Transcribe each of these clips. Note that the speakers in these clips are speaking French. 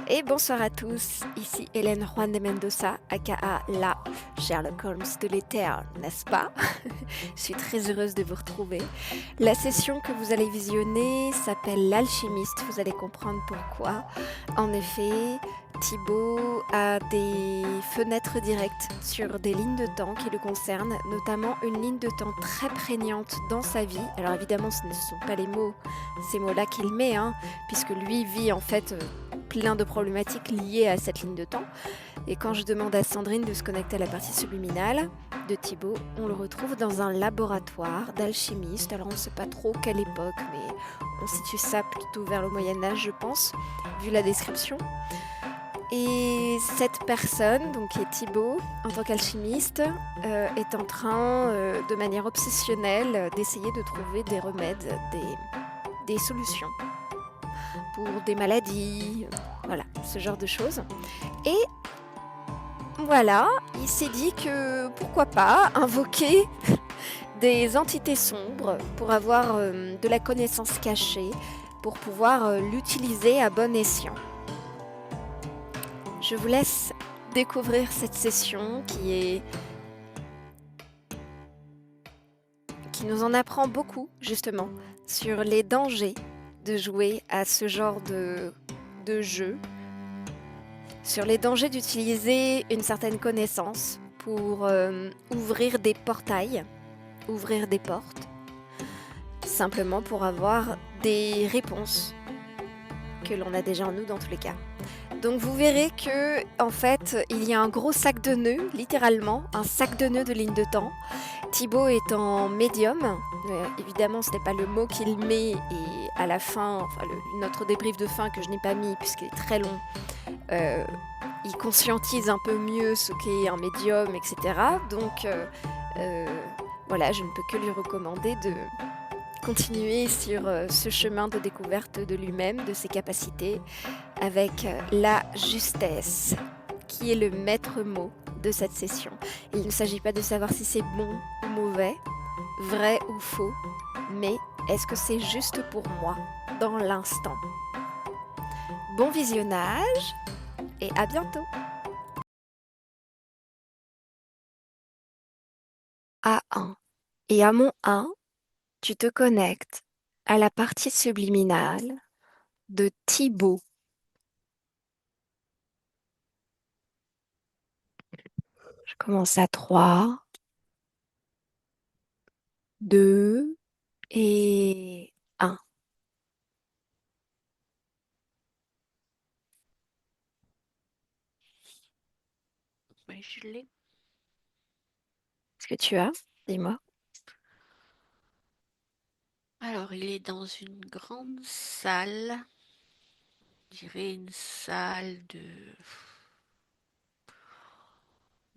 Et bonsoir à tous, ici Hélène Juan de Mendoza, aka la Sherlock Holmes de l'éther, n'est-ce pas? Je suis très heureuse de vous retrouver. La session que vous allez visionner s'appelle L'Alchimiste, vous allez comprendre pourquoi. En effet, Thibaut a des fenêtres directes sur des lignes de temps qui le concernent, notamment une ligne de temps très prégnante dans sa vie. Alors évidemment, ce ne sont pas ces mots-là qu'il met, hein, puisque lui vit en fait plein de problématiques liées à cette ligne de temps. Et quand je demande à Sandrine de se connecter à la partie subliminale de Thibaut, on le retrouve dans un laboratoire d'alchimiste. Alors on ne sait pas trop quelle époque, mais on situe ça plutôt vers le Moyen-Âge, je pense, vu la description. Et cette personne, donc qui est Thibaut, en tant qu'alchimiste, est en train, de manière obsessionnelle, d'essayer de trouver des remèdes, des solutions pour des maladies, voilà, ce genre de choses. Et voilà, il s'est dit que pourquoi pas invoquer des entités sombres pour avoir de la connaissance cachée, pour pouvoir l'utiliser à bon escient. Je vous laisse découvrir cette session qui nous en apprend beaucoup justement sur les dangers de jouer à ce genre de jeu, sur les dangers d'utiliser une certaine connaissance pour ouvrir des portails, ouvrir des portes, simplement pour avoir des réponses que l'on a déjà en nous dans tous les cas. Donc vous verrez que en fait il y a un gros sac de nœuds, littéralement un sac de nœuds de ligne de temps. Thibaut est en médium, évidemment ce n'est pas le mot qu'il met, et à la fin, enfin, notre débrief de fin que je n'ai pas mis puisqu'il est très long, il conscientise un peu mieux ce qu'est un médium, etc. Donc voilà, je ne peux que lui recommander de continuer sur ce chemin de découverte de lui-même, de ses capacités, avec la justesse, qui est le maître mot de cette session. Il ne s'agit pas de savoir si c'est bon ou mauvais, vrai ou faux, mais est-ce que c'est juste pour moi, dans l'instant? Bon visionnage et à bientôt! A1. Et à mon 1, tu te connectes à la partie subliminale de Thibaut. Je commence à 3, 2 et 1. Oui, je l'ai. Est-ce que tu as? Dis-moi. Alors, il est dans une grande salle, je dirais une salle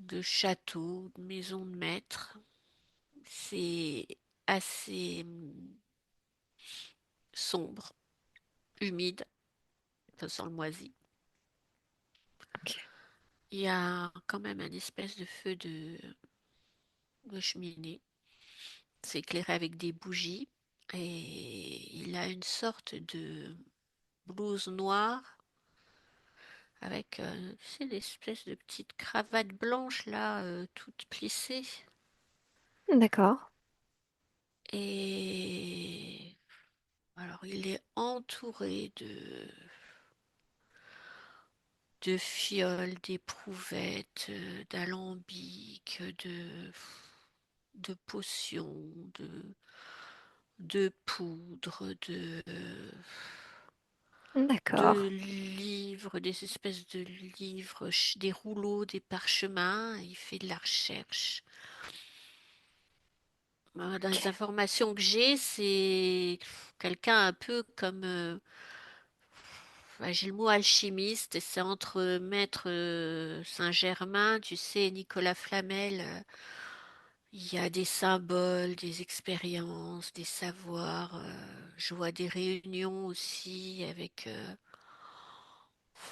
de château, de maison de maître. C'est assez sombre, humide, ça sent le moisi. Ok. Il y a quand même un espèce de feu de cheminée. C'est éclairé avec des bougies et il a une sorte de blouse noire avec tu sais, l'espèce de petite cravate blanche là, toute plissée. D'accord. Et alors il est entouré de fioles, d'éprouvettes, d'alambics, de potions, de poudre, de D'accord. livres, des espèces de livres, des rouleaux, des parchemins. Il fait de la recherche. Dans les Ok. informations que j'ai, c'est quelqu'un un peu comme, j'ai le mot alchimiste, et c'est entre Maître Saint-Germain, tu sais, et Nicolas Flamel. Il y a des symboles, des expériences, des savoirs. Je vois des réunions aussi avec,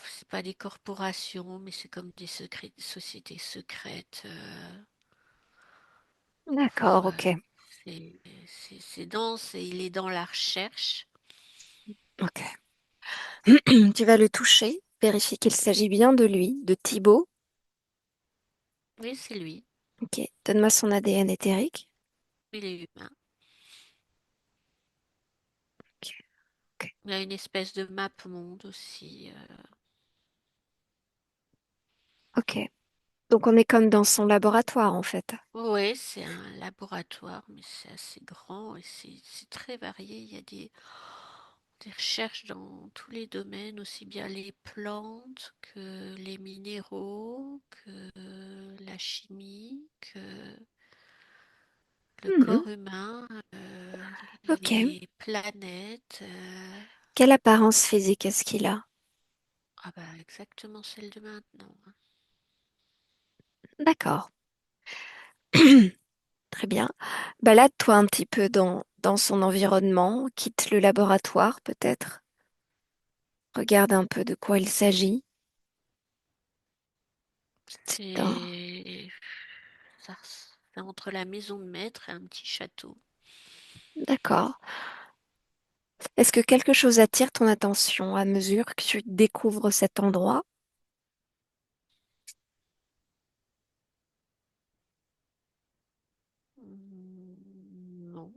c'est pas des corporations, mais c'est comme des sociétés secrètes. D'accord, Ouais, ok. c'est dense et il est dans la recherche. Ok. Tu vas le toucher Vérifie qu'il s'agit bien de lui, de Thibaut. Oui, c'est lui. Ok. Donne-moi son ADN éthérique. Il est humain. Ok. Ok. Il y a une espèce de map monde aussi. Ok. Donc on est comme dans son laboratoire en fait. Oui, c'est un laboratoire, mais c'est assez grand et c'est très varié. Il y a des recherches dans tous les domaines, aussi bien les plantes que les minéraux, que la chimie, que le Mhm. corps humain, Ok. les planètes. Quelle apparence physique est-ce qu'il a? Ah bah exactement celle de maintenant, hein. D'accord. Très bien. Balade-toi un petit peu dans son environnement, quitte le laboratoire peut-être. Regarde un peu de quoi il s'agit. C'est un- C'est c'est entre la maison de maître et un petit château. D'accord. Est-ce que quelque chose attire ton attention à mesure que tu découvres cet endroit? Non.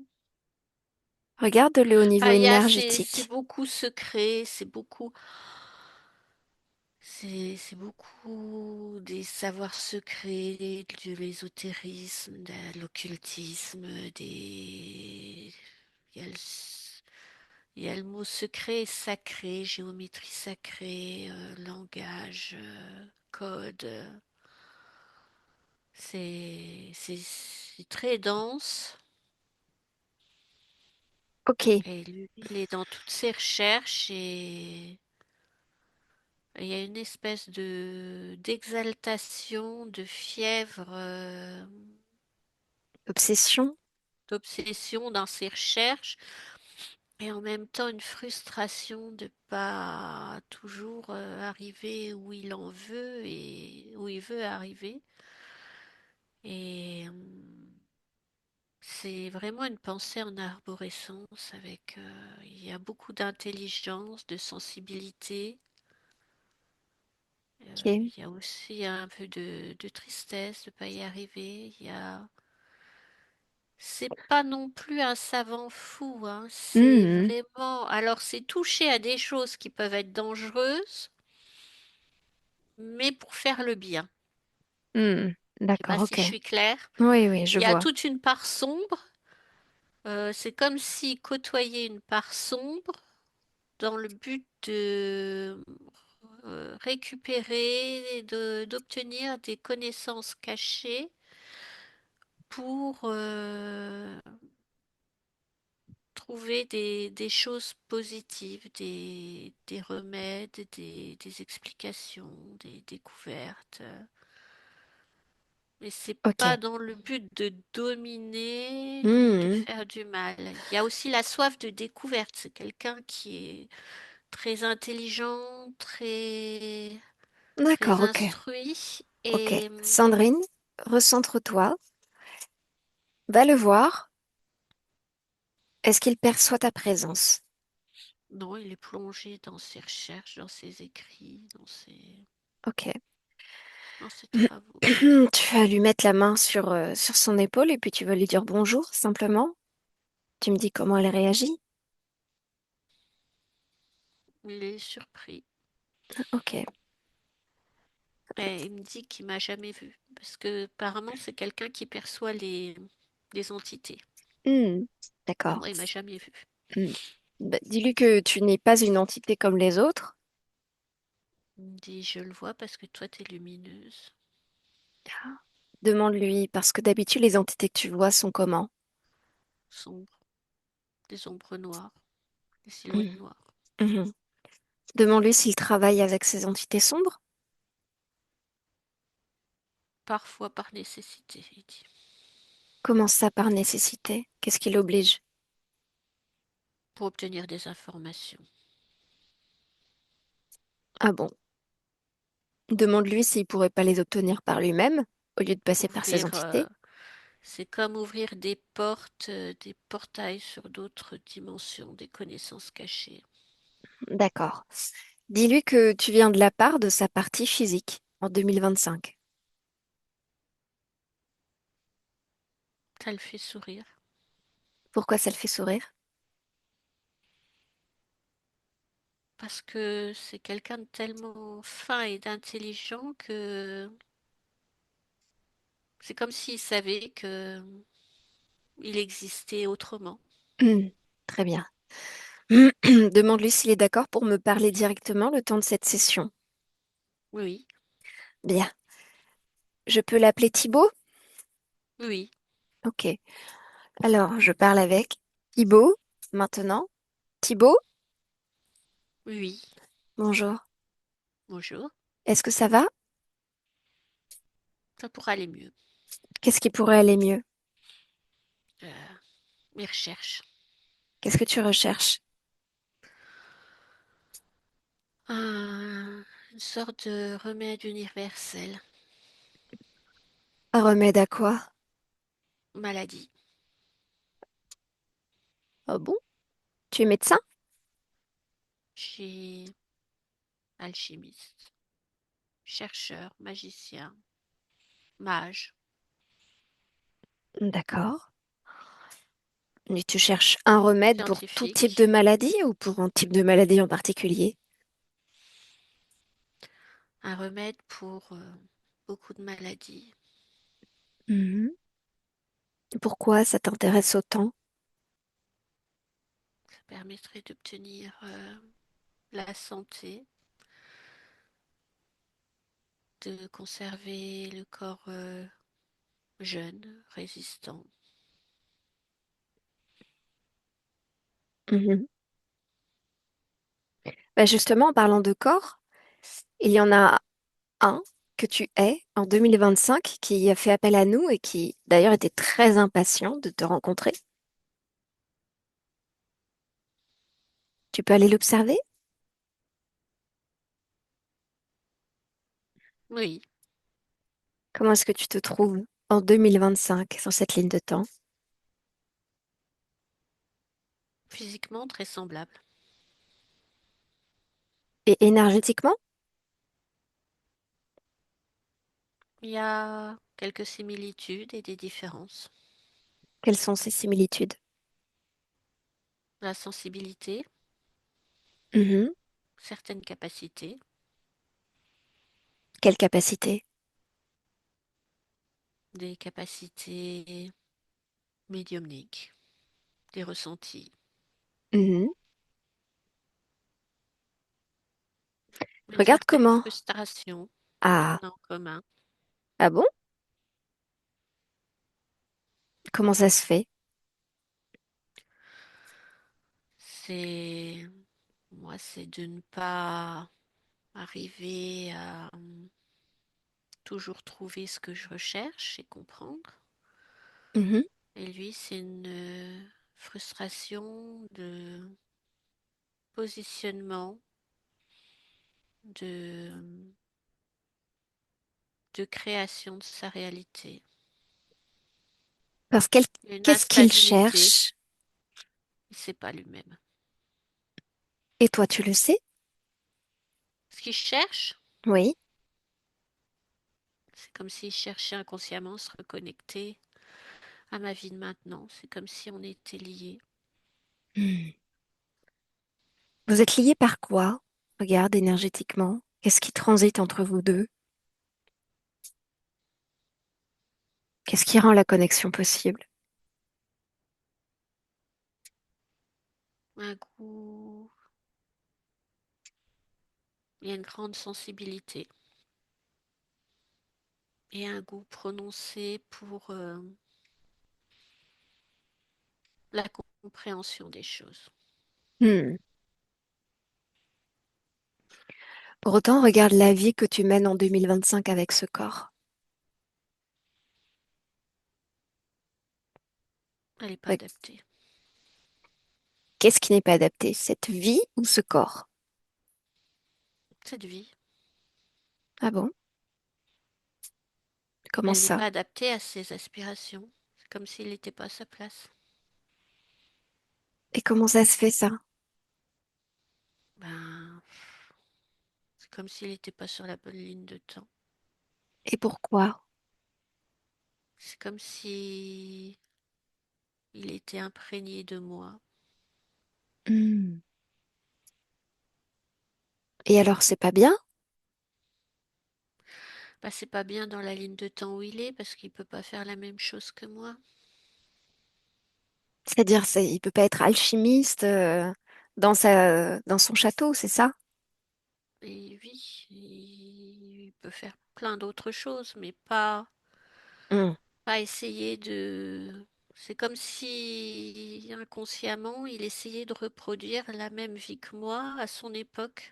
Regarde-le au niveau Enfin, c'est énergétique. beaucoup secret, c'est beaucoup des savoirs secrets, de l'ésotérisme, de l'occultisme, il y a il y a le mot secret et sacré, géométrie sacrée, langage, code. C'est très dense. Ok, Et lui, il est dans toutes ses recherches et il y a une espèce de d'exaltation, de fièvre, obsession. d'obsession dans ses recherches et en même temps une frustration de pas toujours arriver où il en veut et où il veut arriver. Et c'est vraiment une pensée en arborescence avec, il y a beaucoup d'intelligence, de sensibilité. Ok. Il y a aussi un peu de tristesse de ne pas y arriver. C'est pas non plus un savant fou, hein. C'est Mhm, vraiment, alors c'est toucher à des choses qui peuvent être dangereuses, mais pour faire le bien. mhm. Je sais pas D'accord, si ok. je suis claire. Oui, oui, je Il y a vois. toute une part sombre. C'est comme si côtoyer une part sombre dans le but de récupérer, d'obtenir des connaissances cachées pour trouver des choses positives, des remèdes, des explications, des découvertes. Mais c'est pas Ok. dans le but de dominer ni de Mhm. faire du mal. Il y a aussi la soif de découverte. C'est quelqu'un qui est très intelligent, très D'accord, ok. instruit Ok. et Sandrine, recentre-toi. Va le voir. Est-ce qu'il perçoit ta présence? non, il est plongé dans ses recherches, dans ses écrits, Ok. dans ses travaux. Tu vas lui mettre la main sur son épaule et puis tu vas lui dire bonjour, simplement. Tu me dis comment elle réagit? Il est surpris. Ok. Et il me dit qu'il m'a jamais vu. Parce que apparemment, c'est quelqu'un qui perçoit les entités. Hmm, Mais d'accord. moi, il m'a jamais vu. Hmm. Bah, dis-lui que tu n'es pas une entité comme les autres. Il me dit, je le vois parce que toi, t'es lumineuse, Demande-lui, parce que d'habitude, les entités que tu vois sont comment? sombre, des ombres noires, des silhouettes Hmm, noires. mhm. Demande-lui s'il travaille avec ces entités sombres. Parfois par nécessité, il dit. Comment ça par nécessité? Qu'est-ce qui l'oblige? Pour obtenir des informations. Ah bon? Demande-lui s'il pourrait pas les obtenir par lui-même, au lieu de passer par ces Ouvrir, entités. c'est comme ouvrir des portes, des portails sur d'autres dimensions, des connaissances cachées. D'accord. Dis-lui que tu viens de la part de sa partie physique en 2025. Ça le fait sourire. Pourquoi ça le fait sourire? Parce que c'est quelqu'un de tellement fin et d'intelligent que c'est comme s'il savait que il existait autrement. Hmm, très bien. Demande-lui s'il est d'accord pour me parler directement le temps de cette session. Oui, Bien. Je peux l'appeler Thibaut? oui, Ok. Alors, je parle avec Thibaut maintenant. Thibaut, oui, oui. bonjour. Bonjour. Est-ce que ça va? Ça pourrait aller mieux. Qu'est-ce qui pourrait aller mieux? Euh, Mes recherches. Qu'est-ce que tu recherches? Une sorte de remède universel. Un remède à quoi? Maladie. Oh bon? Tu es médecin? Chez alchimiste, chercheur, magicien, mage, D'accord. Et tu cherches un remède pour tout type de scientifique. maladie ou pour un type de maladie en particulier? Un remède pour beaucoup de maladies. Mhm. Pourquoi ça t'intéresse autant? Ça permettrait d'obtenir la santé, de conserver le corps jeune, résistant. Mhm. Bah justement, en parlant de corps, il y en a un que tu es en 2025 qui a fait appel à nous et qui d'ailleurs était très impatient de te rencontrer. Tu peux aller l'observer? Oui, Comment est-ce que tu te trouves en 2025 sur cette ligne de temps? physiquement très semblable. Et énergétiquement, Il y a quelques similitudes et des différences. quelles sont ces similitudes? La sensibilité, Mhm. certaines capacités, Quelle capacité? des capacités médiumniques, des ressentis, Mhm. une Regarde certaine comment. frustration Ah, qu'on a en commun. ah bon? Comment ça se fait? C'est moi, c'est de ne pas arriver à toujours trouver ce que je recherche et comprendre. Mhm. Et lui, c'est une frustration de positionnement, de, de création de sa réalité. Parce Une qu'est-ce qu'il instabilité, cherche? il ne sait pas lui-même. Et toi, tu le sais? Ce qu'il cherche, Oui. c'est comme s'il cherchait inconsciemment à se reconnecter à ma vie de maintenant. C'est comme si on était liés. Hmm. Vous êtes liés par quoi? Regarde énergétiquement. Qu'est-ce qui transite entre vous deux? Qu'est-ce qui rend la connexion possible? Un goût, il y a une grande sensibilité et un goût prononcé pour la compréhension des choses. Hmm. Pour autant, regarde la vie que tu mènes en 2025 avec ce corps. Elle n'est pas Re- adaptée. Qu'est-ce qui n'est pas adapté? Cette vie ou ce corps? Cette vie, Ah bon? Comment elle n'est ça? pas adaptée à ses aspirations. C'est comme s'il n'était pas à sa place. Et comment ça se fait ça? Ben, comme s'il n'était pas sur la bonne ligne de temps. Et pourquoi? C'est comme si il était imprégné de moi. Hmm. Et alors, c'est pas bien? Bah, c'est pas bien dans la ligne de temps où il est parce qu'il peut pas faire la même chose que moi. C'est-à-dire, il peut pas être alchimiste dans son château, c'est ça? Et oui, il peut faire plein d'autres choses, mais Hmm. pas essayer de... C'est comme si inconsciemment il essayait de reproduire la même vie que moi à son époque.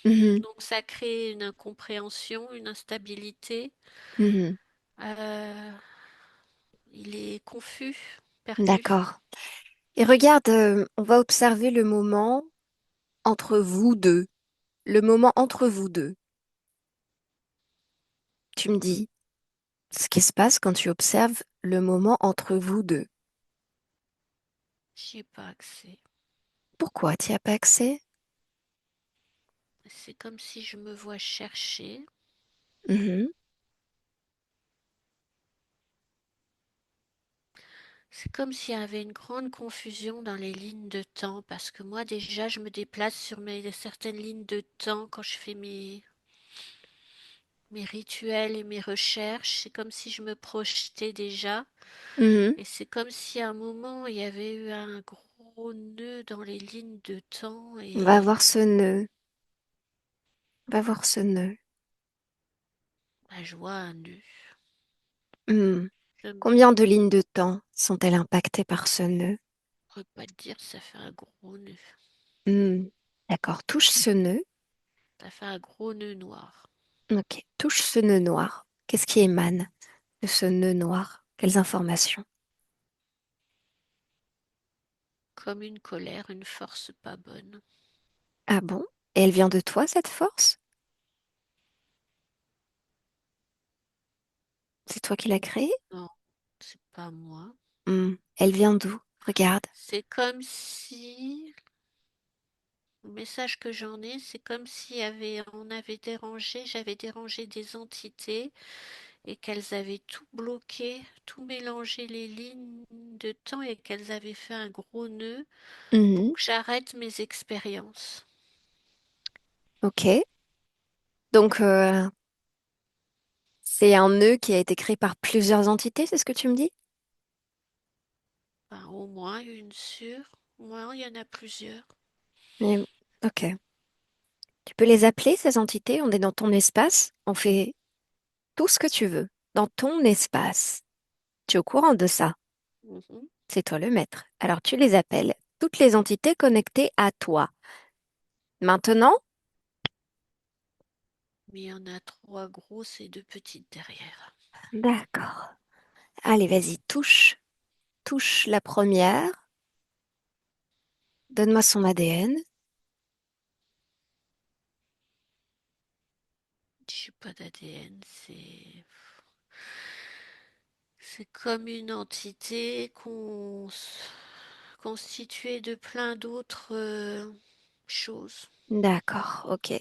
Mhm. Donc ça crée une incompréhension, une instabilité. Mhm. Euh, il est confus, perdu. D'accord. Et regarde, on va observer le moment entre vous deux. Le moment entre vous deux. Tu me dis ce qui se passe quand tu observes le moment entre vous deux. J'y ai pas accès. Pourquoi tu n'y as pas accès? C'est comme si je me vois chercher. Mhm. C'est comme s'il y avait une grande confusion dans les lignes de temps, parce que moi déjà je me déplace sur certaines lignes de temps quand je fais mes rituels et mes recherches. C'est comme si je me projetais déjà. Mhm. Et c'est comme si à un moment il y avait eu un gros nœud dans les lignes de temps Va et voir ce nœud. Va voir ce nœud. bah, je vois un nœud. Hmm. Je ne Combien de lignes de temps sont-elles impactées par ce nœud? pourrais pas te dire, ça fait un gros nœud. Hmm. D'accord, touche ce nœud. Ça fait un gros nœud noir. Ok, touche ce nœud noir. Qu'est-ce qui émane de ce nœud noir? Quelles informations? Comme une colère, une force pas bonne. Ah bon? Et elle vient de toi, cette force? C'est toi qui l'as créée? Non, c'est pas moi. Hmm. Elle vient d'où? Regarde. C'est comme si, le message que j'en ai, c'est comme si on avait dérangé, j'avais dérangé des entités et qu'elles avaient tout bloqué, tout mélangé les lignes de temps et qu'elles avaient fait un gros nœud Mhm. pour que j'arrête mes expériences. Ok. Donc, c'est un nœud qui a été créé par plusieurs entités, c'est ce que tu me dis? Enfin, au moins une sûre, au moins il y en a plusieurs. Mais- Ok. Tu peux les appeler, ces entités? On est dans ton espace. On fait tout ce que tu veux. Dans ton espace. Tu es au courant de ça? Mhm. C'est toi le maître. Alors, tu les appelles. Toutes les entités connectées à toi. Maintenant? Mais il y en a trois grosses et deux petites derrière. D'accord. Allez, vas-y, touche. Touche la première. Donne-moi son ADN. J'ai pas d'ADN, c'est comme une entité constituée de plein d'autres choses. D'accord, ok.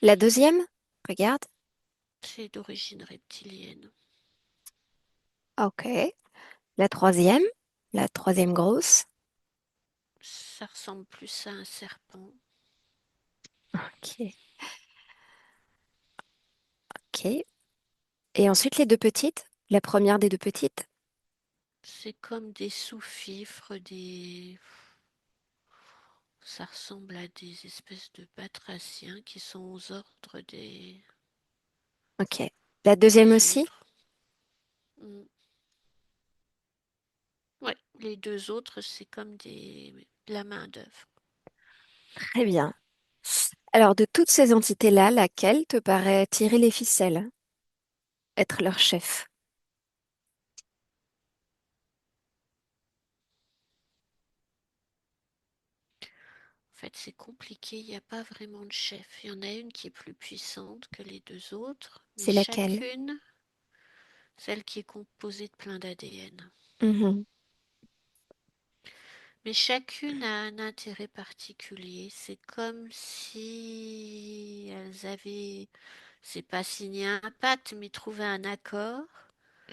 La deuxième? Regarde. C'est d'origine reptilienne. Ok. La troisième? La troisième grosse? Ça ressemble plus à un serpent. Ok. Ok. Et ensuite, les deux petites? La première des deux petites? C'est comme des sous-fifres, des... Ça ressemble à des espèces de batraciens qui sont aux ordres Ok. La deuxième des aussi? autres. Mm. Ouais, les deux autres, c'est comme de la main-d'œuvre. Très bien. Alors, de toutes ces entités-là, laquelle te paraît tirer les ficelles, être leur chef? En fait, c'est compliqué, il n'y a pas vraiment de chef. Il y en a une qui est plus puissante que les deux autres, mais C'est laquelle? chacune, celle qui est composée de plein d'ADN. Mhm. Mais chacune a un intérêt particulier. C'est comme si elles avaient, c'est pas signé un pacte, mais trouvé un accord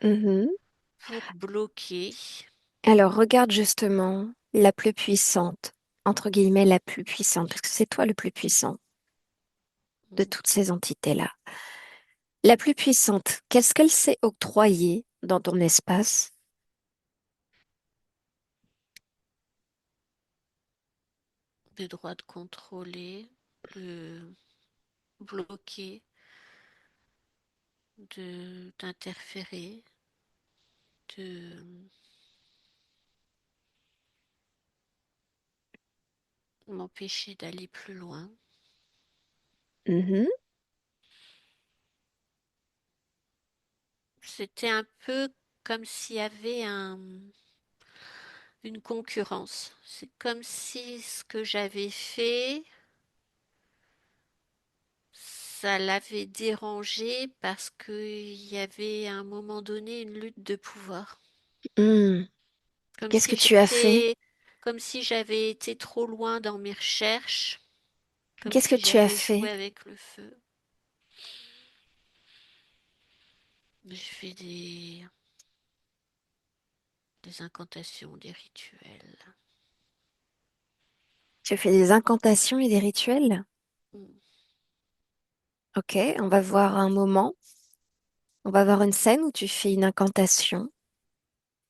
Mhm. pour bloquer. Alors regarde justement la plus puissante, entre guillemets la plus puissante, parce que c'est toi le plus puissant de toutes ces entités-là. La plus puissante, qu'est-ce qu'elle s'est octroyée dans ton espace? Le droit de contrôler, de bloquer, de d'interférer, de m'empêcher d'aller plus loin. Mhm. C'était un peu comme s'il y avait une concurrence. C'est comme si ce que j'avais fait, ça l'avait dérangé parce qu'il y avait à un moment donné une lutte de pouvoir. Hmm. Comme Qu'est-ce que si tu as fait? comme si j'avais été trop loin dans mes recherches, comme Qu'est-ce que si tu as j'avais joué fait? avec le feu. J'ai fait des incantations, des rituels. Tu as fait des incantations et des rituels? Mm. Ok, on va voir un moment. On va voir une scène où tu fais une incantation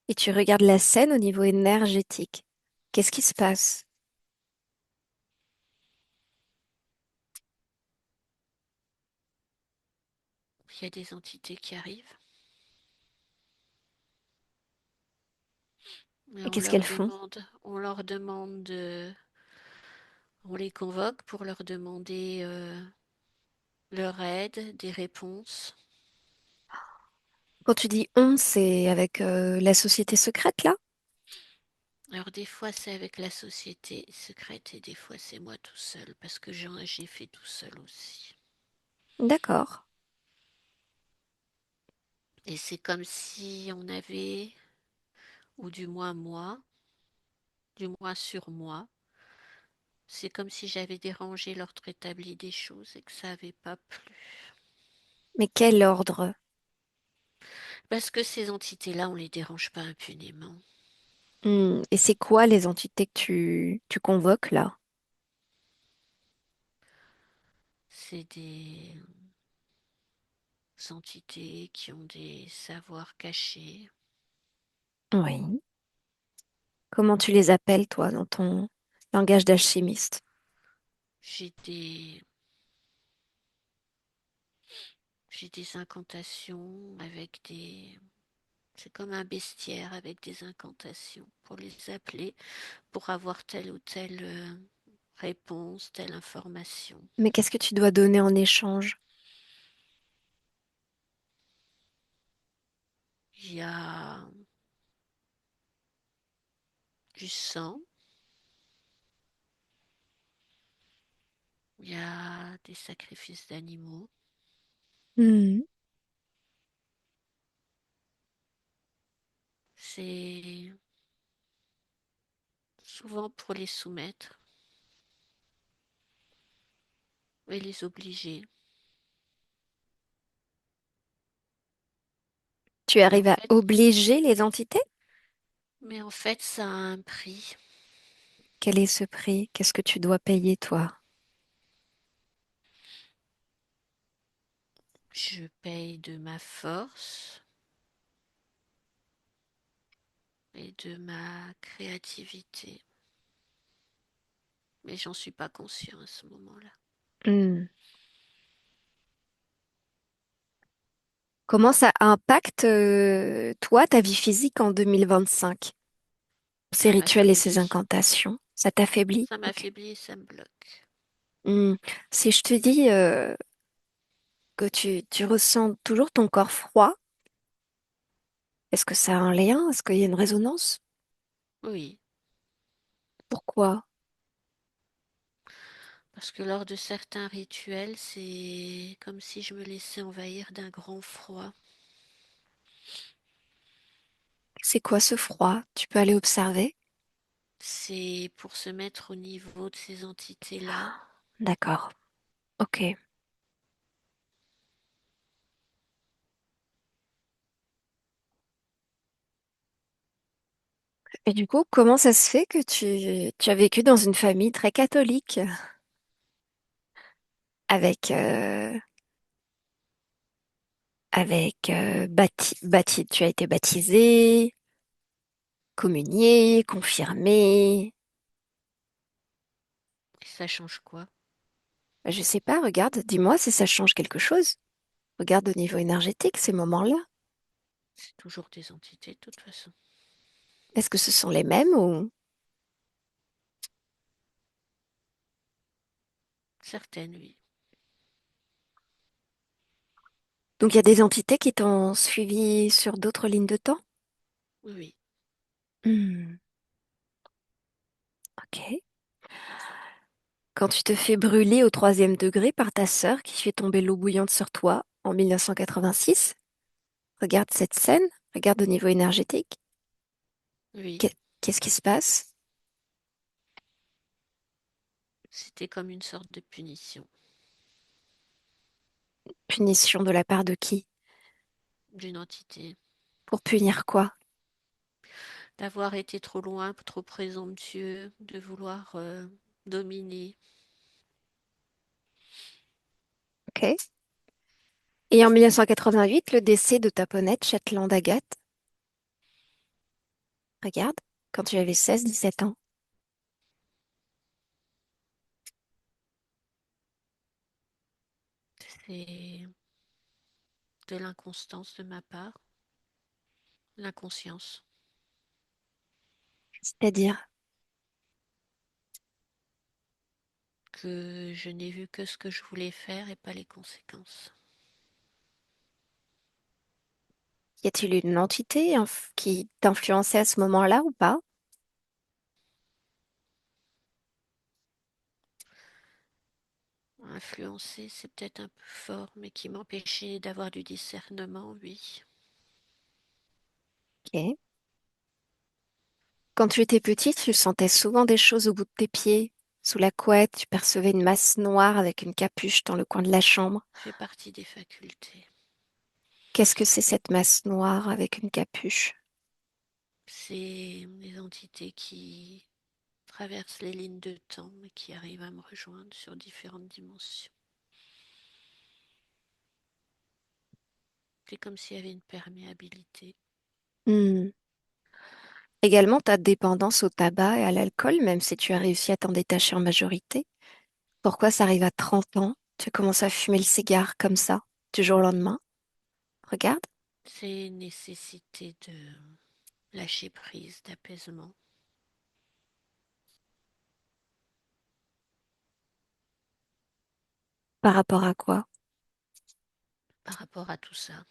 et tu regardes la scène au niveau énergétique. Qu'est-ce qui se passe? Il y a des entités qui arrivent et Et qu'est-ce qu'elles font? on leur demande on les convoque pour leur demander leur aide, des réponses. Quand tu dis on, c'est avec la société secrète là? Alors des fois c'est avec la société secrète et des fois c'est moi tout seul parce que j'ai fait tout seul aussi. D'accord. Et c'est comme si on avait, ou du moins moi, du moins sur moi, c'est comme si j'avais dérangé l'ordre établi des choses et que ça n'avait pas plu. Mais quel ordre? Parce que ces entités-là, on les dérange pas impunément. Et c'est quoi les entités que tu convoques là? C'est des entités qui ont des savoirs cachés. Oui. Comment tu les appelles toi dans ton langage d'alchimiste? J'ai des, j'ai des incantations avec des... C'est comme un bestiaire avec des incantations pour les appeler, pour avoir telle ou telle réponse, telle information. Mais qu'est-ce que tu dois donner en échange? Il y a du sang, il y a des sacrifices d'animaux. Hmm. C'est souvent pour les soumettre et les obliger. Tu Mais en arrives à fait, obliger les entités? mais en fait, ça a un prix. Quel est ce prix? Qu'est-ce que tu dois payer toi? Je paye de ma force et de ma créativité. Mais j'en suis pas conscient à ce moment-là. Hmm. Comment ça impacte, toi, ta vie physique en 2025? Ces Ça rituels et ces m'affaiblit. incantations, ça t'affaiblit? Ça Ok. m'affaiblit et ça me bloque. Hmm. Si je te dis que tu ressens toujours ton corps froid, est-ce que ça a un lien? Est-ce qu'il y a une résonance? Oui, Pourquoi? parce que lors de certains rituels, c'est comme si je me laissais envahir d'un grand froid. C'est quoi ce froid? Tu peux aller observer? C'est pour se mettre au niveau de ces entités-là. D'accord. Ok. Et du coup, comment ça se fait que tu as vécu dans une famille très catholique avec, tu as été baptisé, communié, confirmé. Et ça change quoi? Je sais pas, regarde, dis-moi si ça change quelque chose. Regarde au niveau énergétique ces moments-là. C'est toujours des entités de toute façon. Est-ce que ce sont les mêmes ou... Certaines, oui. Donc il y a des entités qui t'ont suivi sur d'autres lignes de temps? Oui, oui. Hmm, ok. Quand tu te fais brûler au 3e degré par ta sœur qui fait tomber l'eau bouillante sur toi en 1986, regarde cette scène, regarde au niveau énergétique. Oui. Qu'est- Qu'est-ce qui se passe? C'était comme une sorte de punition Punition de la part de qui? d'une entité. Pour punir quoi? D'avoir été trop loin, trop présomptueux, de vouloir dominer. Ok. Et en 1988, le décès de ta ponette Shetland Agathe. Regarde, quand tu avais 16, 17 ans. C'est de l'inconstance de ma part, l'inconscience, C'est-à-dire, que je n'ai vu que ce que je voulais faire et pas les conséquences. y a-t-il une entité qui t'influençait à ce moment-là ou pas? Influencer, c'est peut-être un peu fort, mais qui m'empêchait d'avoir du discernement, oui. Ok. Quand tu étais petite, tu sentais souvent des choses au bout de tes pieds. Sous la couette, tu percevais une masse noire avec une capuche dans le coin de la chambre. Fait partie des facultés. Qu'est-ce que c'est cette masse noire avec une capuche? C'est des entités qui traversent les lignes de temps et qui arrivent à me rejoindre sur différentes dimensions. C'est comme s'il y avait une perméabilité. Hmm. Également, ta dépendance au tabac et à l'alcool, même si tu as réussi à t'en détacher en majorité. Pourquoi ça arrive à 30 ans? Tu commences à fumer le cigare comme ça, du jour au lendemain. Regarde, C'est une nécessité de lâcher prise, d'apaisement par rapport à quoi? par rapport à tout ça,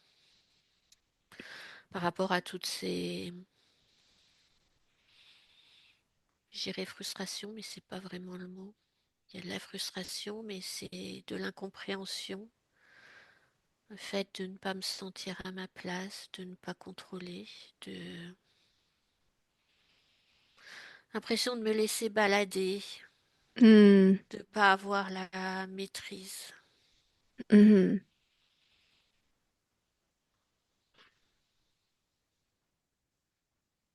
par rapport à toutes ces, j'irais frustration, mais c'est pas vraiment le mot. Il y a de la frustration, mais c'est de l'incompréhension, le fait de ne pas me sentir à ma place, de ne pas contrôler, de l'impression de me laisser balader, Hmm, de ne pas avoir la maîtrise. mhm.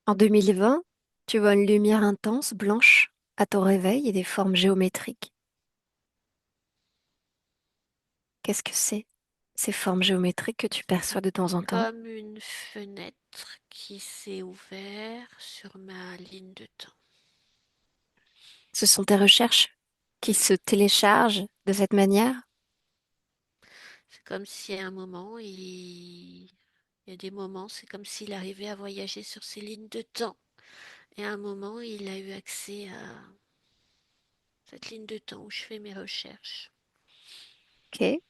En 2020, tu vois une lumière intense, blanche, à ton réveil et des formes géométriques. Qu'est-ce que c'est? Ces formes géométriques que tu perçois C'est de temps en temps. comme une fenêtre qui s'est ouverte sur ma ligne de temps. Ce sont tes recherches qui se téléchargent de cette manière? C'est comme si à un moment, il y a des moments, c'est comme s'il arrivait à voyager sur ces lignes de temps. Et à un moment, il a eu accès à cette ligne de temps où je fais mes recherches. Ok. Et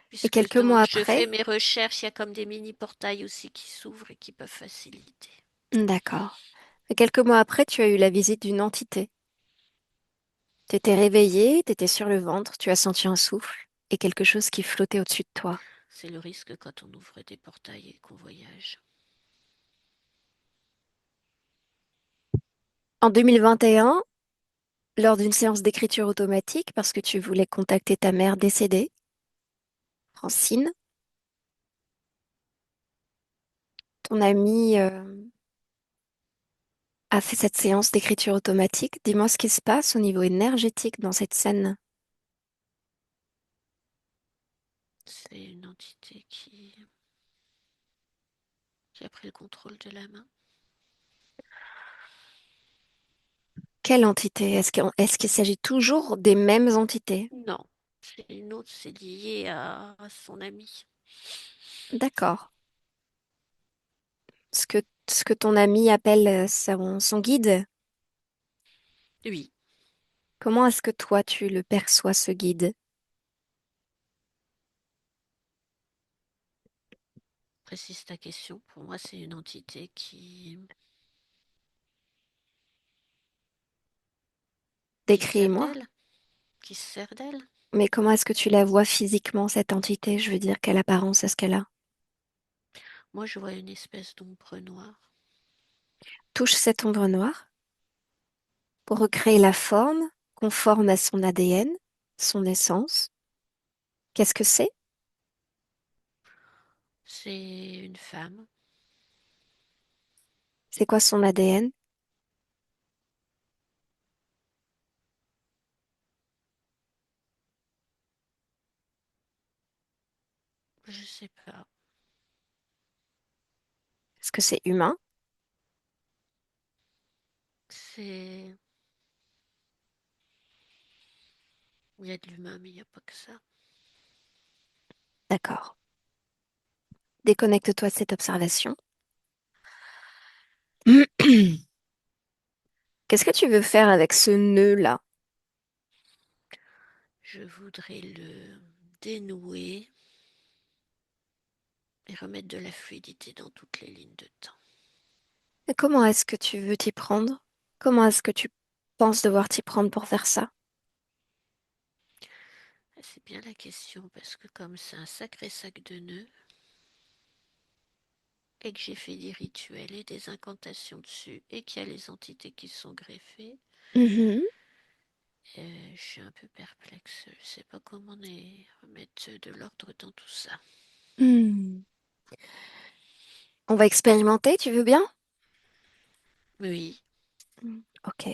Puisque quelques dans mois je après, fais mes recherches, il y a comme des mini portails aussi qui s'ouvrent et qui peuvent faciliter. d'accord. Et quelques mois après, tu as eu la visite d'une entité. Tu étais réveillée, tu étais sur le ventre, tu as senti un souffle et quelque chose qui flottait au-dessus de toi. C'est le risque quand on ouvre des portails et qu'on voyage. En 2021, lors d'une séance d'écriture automatique, parce que tu voulais contacter ta mère décédée, Francine, ton ami a fait cette séance d'écriture automatique. Dis-moi ce qui se passe au niveau énergétique dans cette scène. C'est une entité qui a pris le contrôle de la main. Quelle entité? Est-ce qu'il s'agit toujours des mêmes entités? Non, c'est une autre, c'est lié à son ami. D'accord. Ce que, ce que ton ami appelle son guide, Oui, comment est-ce que toi tu le perçois, ce guide? précise ta question. Pour moi, c'est une entité qui se sert Décris-moi. d'elle, qui se sert d'elle. Mais comment est-ce que tu la vois physiquement, cette entité? Je veux dire, quelle apparence est-ce qu'elle a? Moi, je vois une espèce d'ombre noire. Touche cette ombre noire pour recréer la forme conforme à son ADN, son essence. Qu'est-ce que c'est? C'est une femme. C'est quoi son ADN? Je sais pas. Est-ce que c'est humain? C'est. Il y a de l'humain, mais il n'y a pas que ça. D'accord. Déconnecte-toi de cette observation. Qu'est-ce que tu veux faire avec ce nœud-là? Je voudrais le dénouer et remettre de la fluidité dans toutes les lignes de temps. Et comment est-ce que tu veux t'y prendre? Comment est-ce que tu penses devoir t'y prendre pour faire ça? C'est bien la question parce que comme c'est un sacré sac de nœuds et que j'ai fait des rituels et des incantations dessus et qu'il y a les entités qui sont greffées, Mhm. je suis un peu perplexe. Je ne sais pas comment remettre de l'ordre dans tout ça. Hmm. On va expérimenter, tu veux bien? Oui, Ok.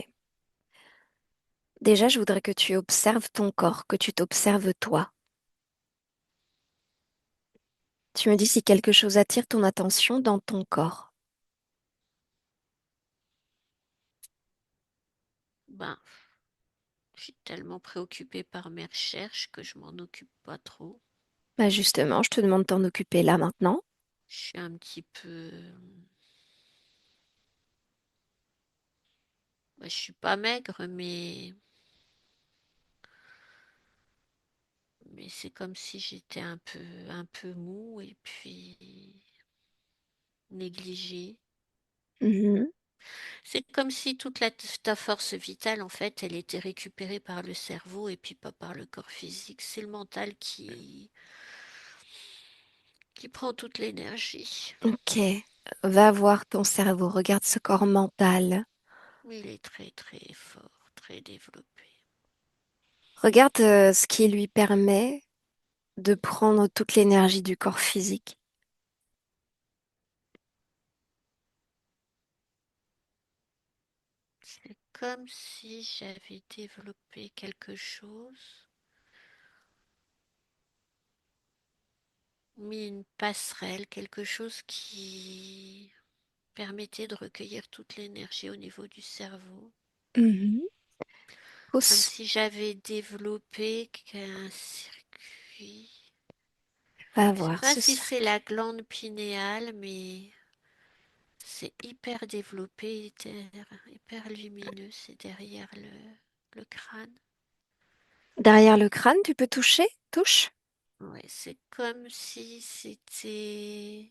Déjà, je voudrais que tu observes ton corps, que tu t'observes toi. Tu me dis si quelque chose attire ton attention dans ton corps. ben, je suis tellement préoccupée par mes recherches que je m'en occupe pas trop. Bah justement, je te demande de t'en occuper là maintenant. Je suis un petit peu. Je suis pas maigre, mais c'est comme si j'étais un peu mou et puis négligée. Mhm. C'est comme si toute ta force vitale, en fait, elle était récupérée par le cerveau et puis pas par le corps physique. C'est le mental qui prend toute l'énergie. Ok. Va voir ton cerveau, regarde ce corps mental. Il est très très fort, très développé. Regarde ce qui lui permet de prendre toute l'énergie du corps physique. C'est comme si j'avais développé quelque chose, mis une passerelle, quelque chose qui permettait de recueillir toute l'énergie au niveau du cerveau. Mhm. Comme Pousse, si j'avais développé un circuit. va Je sais voir pas ce si c'est la circuit. glande pinéale, mais c'est hyper développé, hyper lumineux. C'est derrière le crâne. Derrière le crâne, tu peux toucher? Touche. Ouais, c'est comme si c'était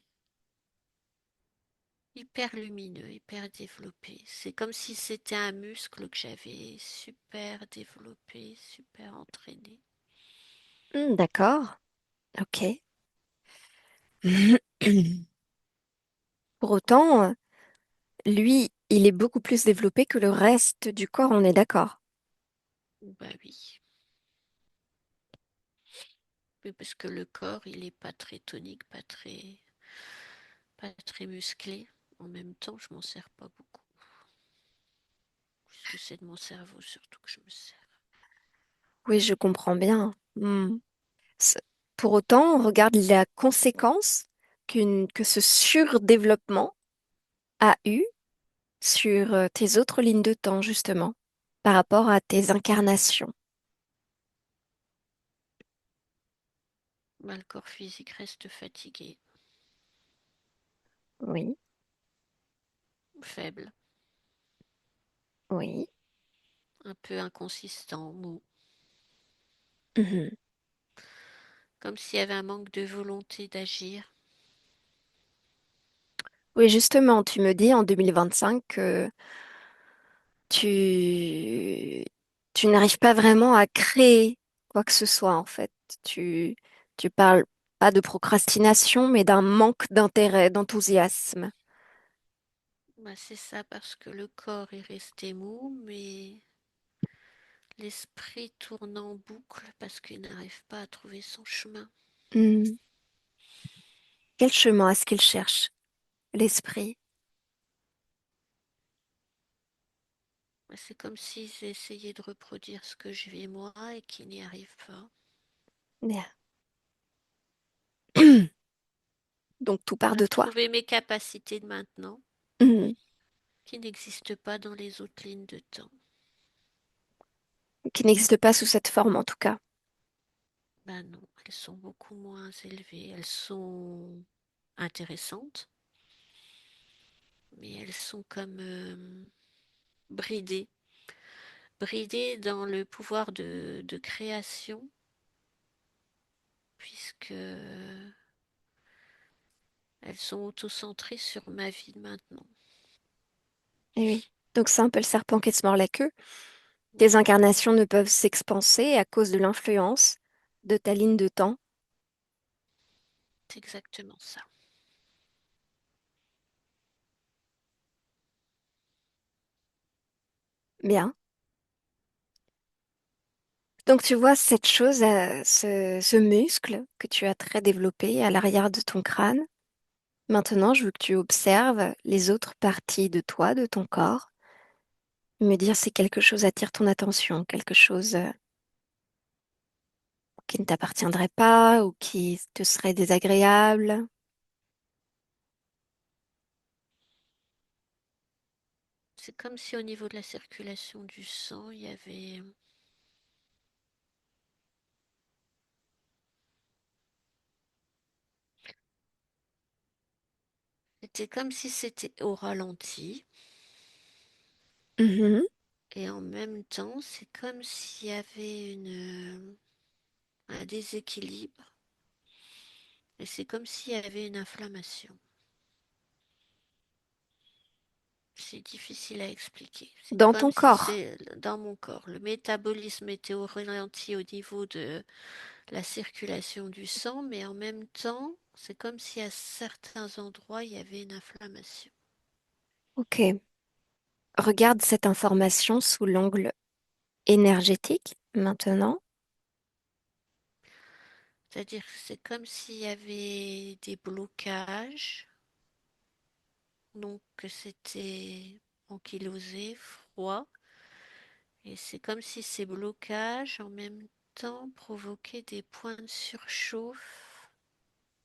hyper lumineux, hyper développé. C'est comme si c'était un muscle que j'avais super développé, super entraîné. Hmm, d'accord. Ok. Pour autant, lui, il est beaucoup plus développé que le reste du corps, on est d'accord. Bah oui. Oui, parce que le corps, il est pas très tonique, pas très musclé. En même temps, je m'en sers pas beaucoup. Puisque c'est de mon cerveau surtout que je me sers. Oui, je comprends bien. C- Pour autant, on regarde la conséquence que ce surdéveloppement a eu sur tes autres lignes de temps, justement, par rapport à tes incarnations. Bah, le corps physique reste fatigué, Oui, faible, oui. un peu inconsistant, mou. Mhm. Comme s'il y avait un manque de volonté d'agir. Oui, justement, tu me dis en 2025 que tu, tu n'arrives pas vraiment à créer quoi que ce soit, en fait. Tu, tu parles pas de procrastination, mais d'un manque d'intérêt, d'enthousiasme. Bah, c'est ça parce que le corps est resté mou, mais l'esprit tourne en boucle parce qu'il n'arrive pas à trouver son chemin. Hmm. Quel chemin est-ce qu'il cherche, l'esprit? Bah, c'est comme s'ils essayaient de reproduire ce que je vis moi et qu'ils n'y arrivent pas. Bien. Donc tout part À de toi. retrouver mes capacités de maintenant Hmm. qui n'existent pas dans les autres lignes de temps. Qui n'existe pas sous cette forme, en tout cas. Ben non, elles sont beaucoup moins élevées. Elles sont intéressantes, mais elles sont comme bridées. Bridées dans le pouvoir de création, puisque elles sont auto-centrées sur ma vie de maintenant. Eh oui. Donc c'est un peu le serpent qui se mord la queue. Tes Oui, incarnations ne peuvent s'expanser à cause de l'influence de ta ligne de temps. c'est exactement ça. Bien. Donc tu vois cette chose, ce muscle que tu as très développé à l'arrière de ton crâne. Maintenant, je veux que tu observes les autres parties de toi, de ton corps, et me dire si quelque chose attire ton attention, quelque chose qui ne t'appartiendrait pas ou qui te serait désagréable. C'est comme si au niveau de la circulation du sang, c'était comme si c'était au ralenti. Mhm. Et en même temps, c'est comme s'il y avait un déséquilibre. Et c'est comme s'il y avait une inflammation. C'est difficile à expliquer. C'est Dans comme ton si corps. c'est dans mon corps. Le métabolisme était au ralenti au niveau de la circulation du sang, mais en même temps, c'est comme si à certains endroits, il y avait une inflammation. Ok. Regarde cette information sous l'angle énergétique maintenant. C'est-à-dire que c'est comme s'il y avait des blocages, donc que c'était ankylosé, froid, et c'est comme si ces blocages en même temps provoquaient des points de surchauffe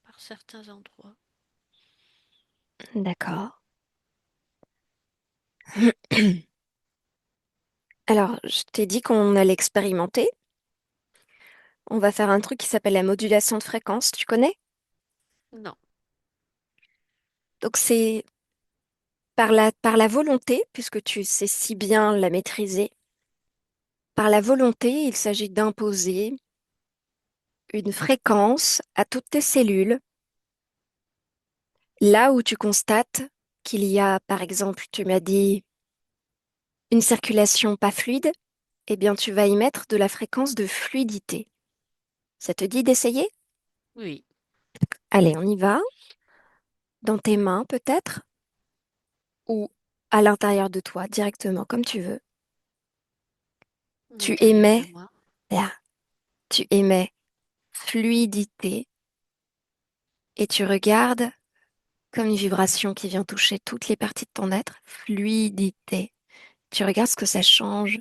par certains endroits. D'accord. Alors, je t'ai dit qu'on allait expérimenter. On va faire un truc qui s'appelle la modulation de fréquence. Tu connais? Non, Donc, c'est par la volonté, puisque tu sais si bien la maîtriser, par la volonté, il s'agit d'imposer une fréquence à toutes tes cellules, là où tu constates qu'il y a, par exemple, tu m'as dit une circulation pas fluide, eh bien, tu vas y mettre de la fréquence de fluidité. Ça te dit d'essayer? oui, Allez, on y va. Dans tes mains, peut-être? Ou à l'intérieur de toi, directement, comme tu veux. à Tu l'intérieur de émets, moi. là, tu émets fluidité et tu regardes comme une vibration qui vient toucher toutes les parties de ton être. Fluidité. Tu regardes ce que ça change.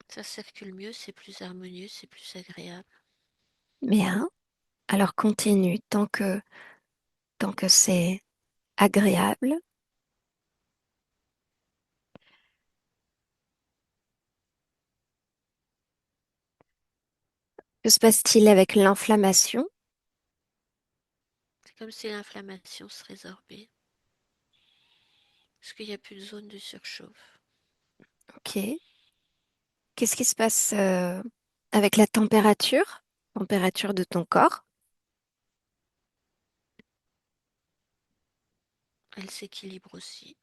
Ça circule mieux, c'est plus harmonieux, c'est plus agréable. Bien. Alors continue tant que c'est agréable. Que se passe-t-il avec l'inflammation? C'est comme si l'inflammation se résorbait. Parce qu'il n'y a plus de zone de surchauffe. Ok. Qu'est-ce qui se passe avec la température? Température de ton corps. Elle s'équilibre aussi.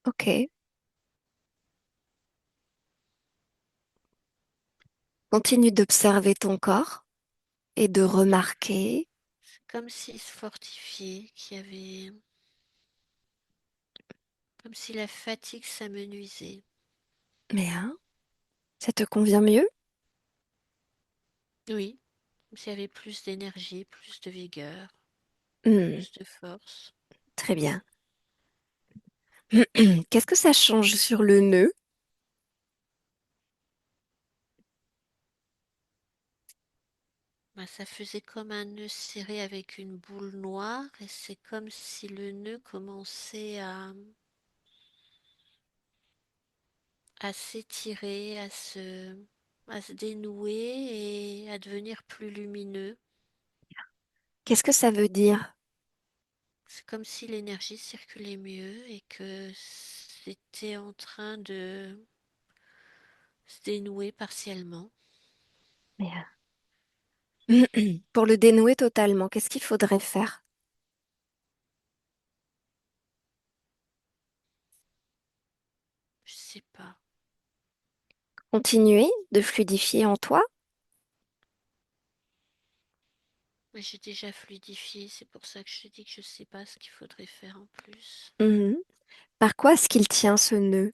Ok. Continue d'observer ton corps et de remarquer. C'est comme s'il se fortifiait, qu'il y avait. Comme si la fatigue s'amenuisait. Mais hein, ça te convient mieux? Oui, comme s'il y avait plus d'énergie, plus de vigueur, Hmm, plus de force. très bien. Qu'est-ce que ça change sur le nœud? Bah, ça faisait comme un nœud serré avec une boule noire et c'est comme si le nœud commençait à s'étirer, à se dénouer et à devenir plus lumineux. Qu'est-ce que ça veut dire? C'est comme si l'énergie circulait mieux et que c'était en train de se dénouer partiellement. Mais, pour le dénouer totalement, qu'est-ce qu'il faudrait faire? Je sais pas. Continuer de fluidifier en toi? Mais j'ai déjà fluidifié, c'est pour ça que je te dis que je sais pas ce qu'il faudrait faire en plus. Mhm. Par quoi est-ce qu'il tient ce nœud?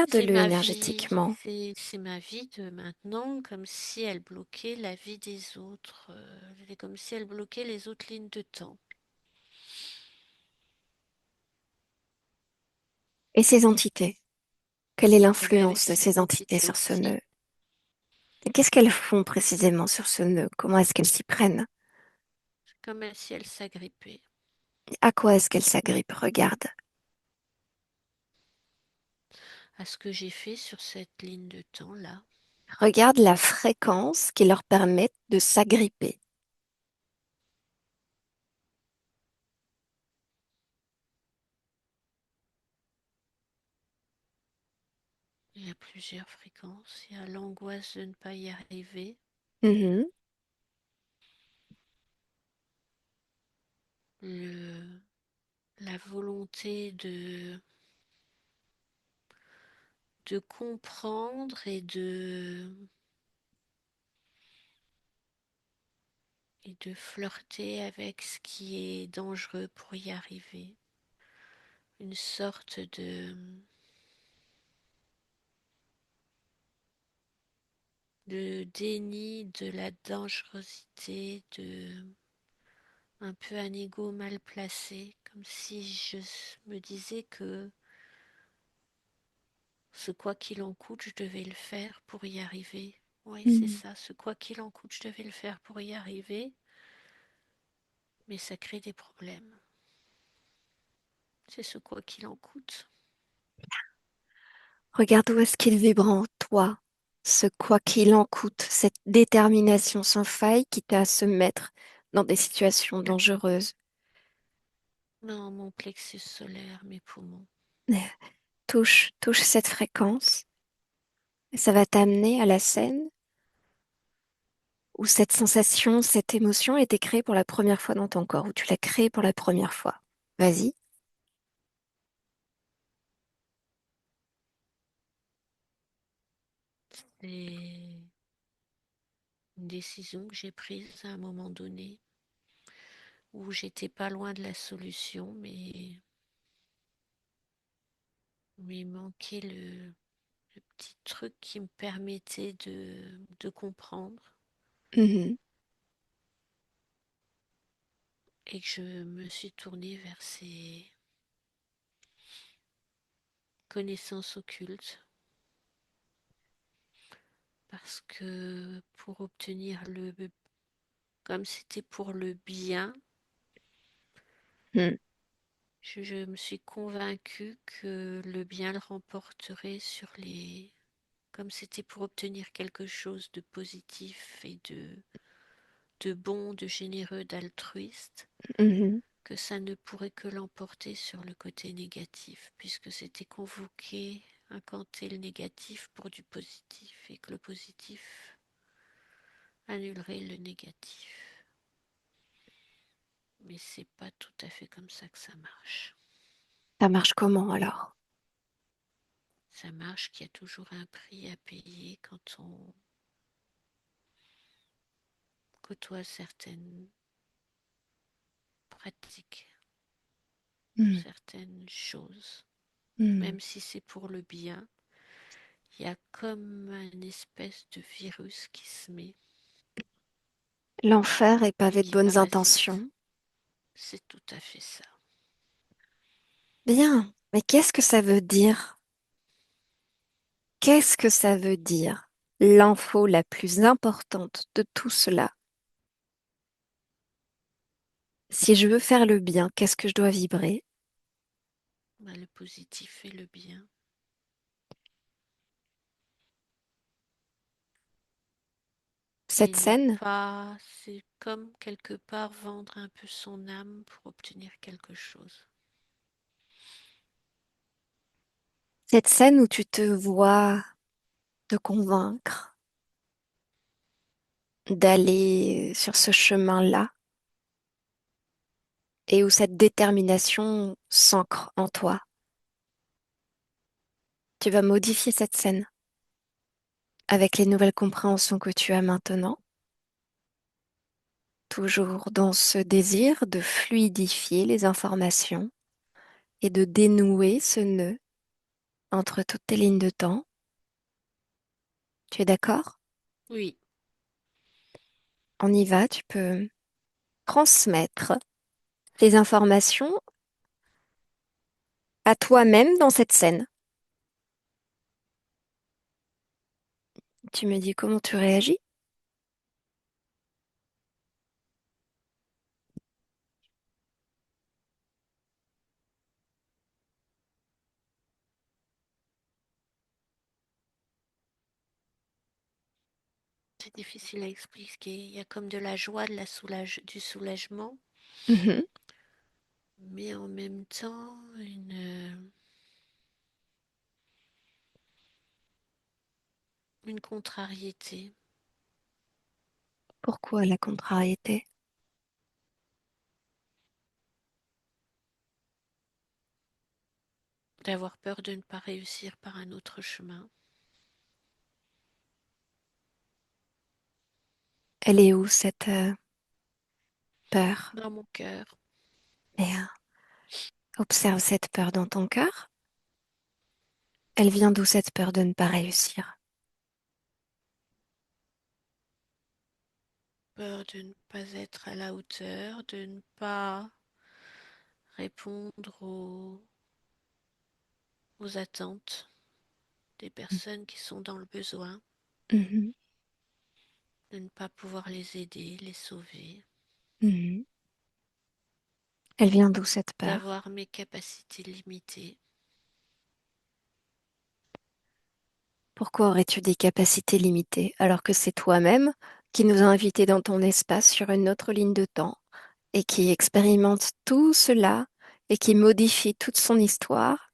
C'est Regarde-le ma vie, énergétiquement. c'est ma vie de maintenant, comme si elle bloquait la vie des autres, comme si elle bloquait les autres lignes de temps. Et ces entités? Quelle est Et bien avec l'influence de ces ces entités entités sur ce aussi, nœud? Et qu'est-ce qu'elles font précisément sur ce nœud? Comment est-ce qu'elles s'y prennent? c'est comme si elle s'agrippait À quoi est-ce qu'elles s'agrippent? Regarde. à ce que j'ai fait sur cette ligne de temps là. Regarde la fréquence qui leur permet de s'agripper. Il y a plusieurs fréquences. Il y a l'angoisse de ne pas y arriver, Mhm. le, la volonté de comprendre et de flirter avec ce qui est dangereux pour y arriver. Une sorte de déni de la dangerosité, de un peu un ego mal placé, comme si je me disais que ce quoi qu'il en coûte, je devais le faire pour y arriver. Oui, c'est Mhm. ça, ce quoi qu'il en coûte, je devais le faire pour y arriver, mais ça crée des problèmes. C'est ce quoi qu'il en coûte. Regarde où est-ce qu'il vibre en toi, ce quoi qu'il en coûte, cette détermination sans faille qui t'a à se mettre dans des situations dangereuses. Non, mon plexus solaire, mes poumons. Touche cette fréquence et ça va t'amener à la scène où cette sensation, cette émotion a été créée pour la première fois dans ton corps, où tu l'as créée pour la première fois. Vas-y. C'est une décision que j'ai prise à un moment donné où j'étais pas loin de la solution, mais il manquait le petit truc qui me permettait de comprendre Mhm. et que je me suis tournée vers ces connaissances occultes parce que pour obtenir comme c'était pour le bien, Mhm. je me suis convaincue que le bien le remporterait sur comme c'était pour obtenir quelque chose de positif et de bon, de généreux, d'altruiste, Mhm. que ça ne pourrait que l'emporter sur le côté négatif, puisque c'était convoqué, incanter le négatif pour du positif, et que le positif annulerait le négatif. Mais c'est pas tout à fait comme ça que ça marche. Ça marche comment alors? Ça marche qu'il y a toujours un prix à payer quand on côtoie certaines pratiques, Mhm. certaines choses. Mhm. Même si c'est pour le bien, il y a comme une espèce de virus qui se met L'enfer est et pavé de qui bonnes parasite. intentions. C'est tout à fait ça. Bien, mais qu'est-ce que ça veut dire? Qu'est-ce que ça veut dire? L'info la plus importante de tout cela. Si je veux faire le bien, qu'est-ce que je dois vibrer? Bah, le positif et le bien. Et Cette ne scène, pas, c'est comme quelque part vendre un peu son âme pour obtenir quelque chose. cette scène où tu te vois te convaincre d'aller sur ce chemin-là et où cette détermination s'ancre en toi. Tu vas modifier cette scène avec les nouvelles compréhensions que tu as maintenant, toujours dans ce désir de fluidifier les informations et de dénouer ce nœud entre toutes tes lignes de temps. Tu es d'accord? Oui, On y va, tu peux transmettre les informations à toi-même dans cette scène. Tu me dis comment tu réagis? c'est difficile à expliquer. Il y a comme de la joie, du soulagement, Mhm. mais en même temps une contrariété, Pourquoi la contrariété? d'avoir peur de ne pas réussir par un autre chemin. Elle est où cette peur? Dans mon cœur, Et observe cette peur dans ton cœur. Elle vient d'où cette peur de ne pas réussir? peur de ne pas être à la hauteur, de ne pas répondre aux attentes des personnes qui sont dans le besoin, Mhm. de ne pas pouvoir les aider, les sauver, Mhm. Elle vient d'où cette peur? d'avoir mes capacités limitées. Pourquoi aurais-tu des capacités limitées alors que c'est toi-même qui nous a invités dans ton espace sur une autre ligne de temps et qui expérimente tout cela et qui modifie toute son histoire?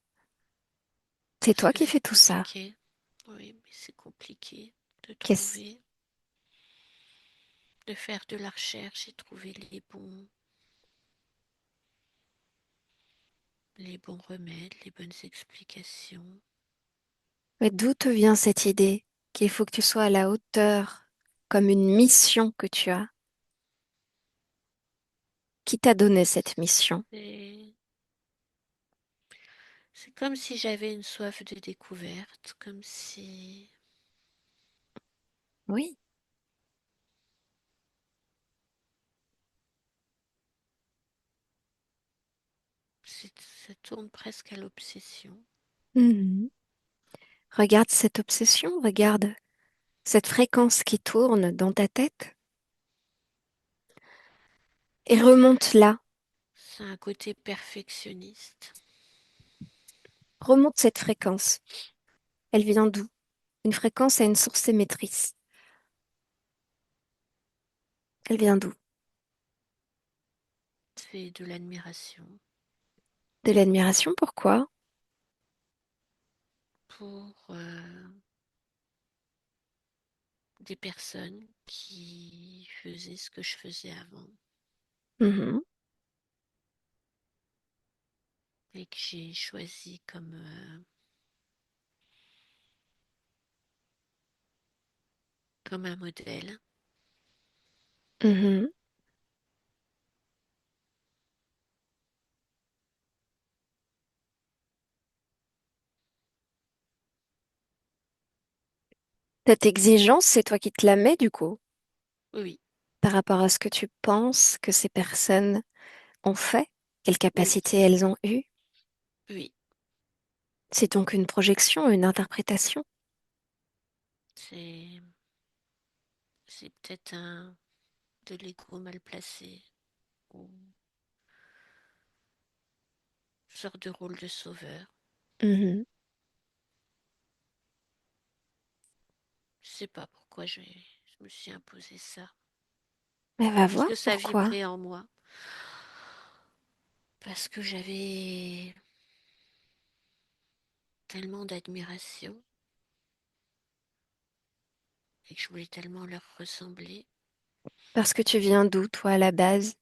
C'est Parce toi que qui c'est fais tout ça. compliqué. Oui, mais c'est compliqué de Qu'est-ce trouver, de faire de la recherche et trouver les bons remèdes, les bonnes explications. Mais d'où te vient cette idée qu'il faut que tu sois à la hauteur, comme une mission que tu as? Qui t'a donné cette mission? Et c'est comme si j'avais une soif de découverte, comme si Oui. ça tourne presque à l'obsession. Mhm. Regarde cette obsession, regarde cette fréquence qui tourne dans ta tête et remonte là. C'est un côté perfectionniste. Remonte cette fréquence. Elle vient d'où? Une fréquence a une source émettrice. Elle vient d'où? C'est de l'admiration De l'admiration, pourquoi? pour des personnes qui faisaient ce que je faisais avant Mhm. et que j'ai choisi comme un modèle. Mhm. Cette exigence, c'est toi qui te la mets du coup, Oui, par rapport à ce que tu penses que ces personnes ont fait, quelles oui, capacités elles ont eues. oui. C'est donc une projection, une interprétation. C'est c'est peut-être un de l'ego mal placé ou une sorte de rôle de sauveur. Mhm. Je sais pas pourquoi je me suis imposé ça. Mais va Parce voir que ça pourquoi. vibrait en moi. Parce que j'avais tellement d'admiration et que je voulais tellement leur ressembler. Parce que tu viens d'où, toi, à la base?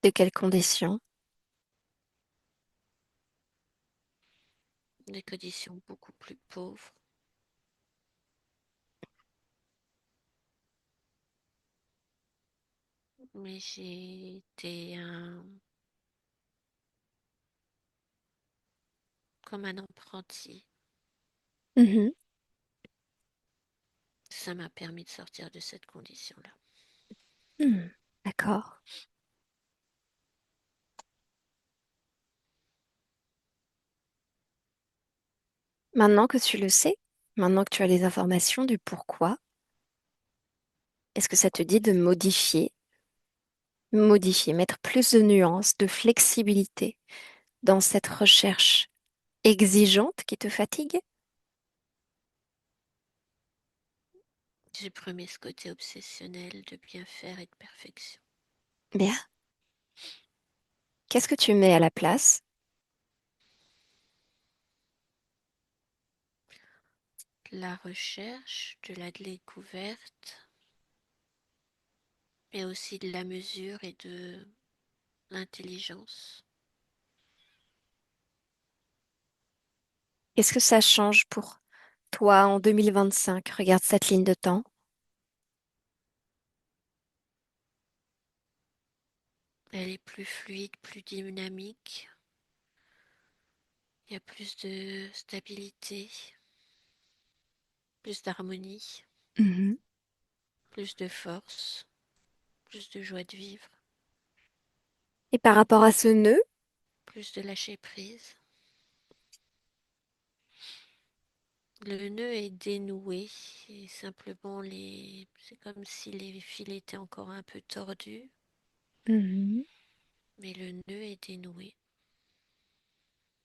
De quelles conditions? Des conditions beaucoup plus pauvres. Mais j'ai été comme un apprenti. Mhm. Ça m'a permis de sortir de cette condition-là. Hmm. D'accord. Maintenant que tu le sais, maintenant que tu as les informations du pourquoi, est-ce que ça te dit de modifier, mettre plus de nuances, de flexibilité dans cette recherche exigeante qui te fatigue? J'ai pris ce côté obsessionnel de bien faire et de perfection. Bien. Qu'est-ce que tu mets à la place? La recherche, de la découverte, mais aussi de la mesure et de l'intelligence. Qu'est-ce que ça change pour toi en 2025? Regarde cette ligne de temps. Elle est plus fluide, plus dynamique. Il y a plus de stabilité, plus d'harmonie, Mhm. plus de force, plus de joie de vivre, Et par rapport à ce nœud, plus de lâcher prise. Le nœud est dénoué et simplement c'est comme si les fils étaient encore un peu tordus, mhm, mais le nœud est dénoué.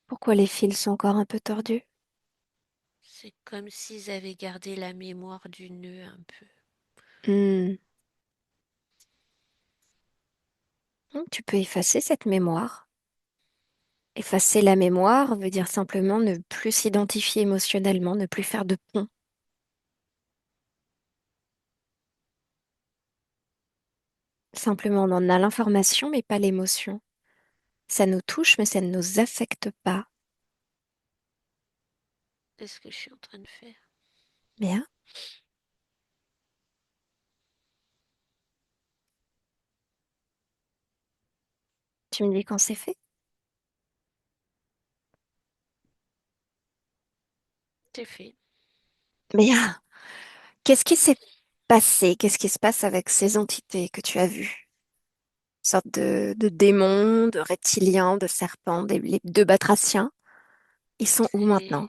pourquoi les fils sont encore un peu tordus? C'est comme s'ils avaient gardé la mémoire du nœud un peu. Hmm. Tu peux effacer cette mémoire. Effacer la mémoire veut dire simplement ne plus s'identifier émotionnellement, ne plus faire de pont. Simplement, on en a l'information, mais pas l'émotion. Ça nous touche, mais ça ne nous affecte pas. C'est ce que je suis en train de faire. Bien. Tu me dis quand c'est fait? C'est fait. Mais qu'est-ce qui s'est passé? Qu'est-ce qui se passe avec ces entités que tu as vues? Une sorte de démons, de reptiliens, de serpents, les deux batraciens. Ils sont où C'est maintenant?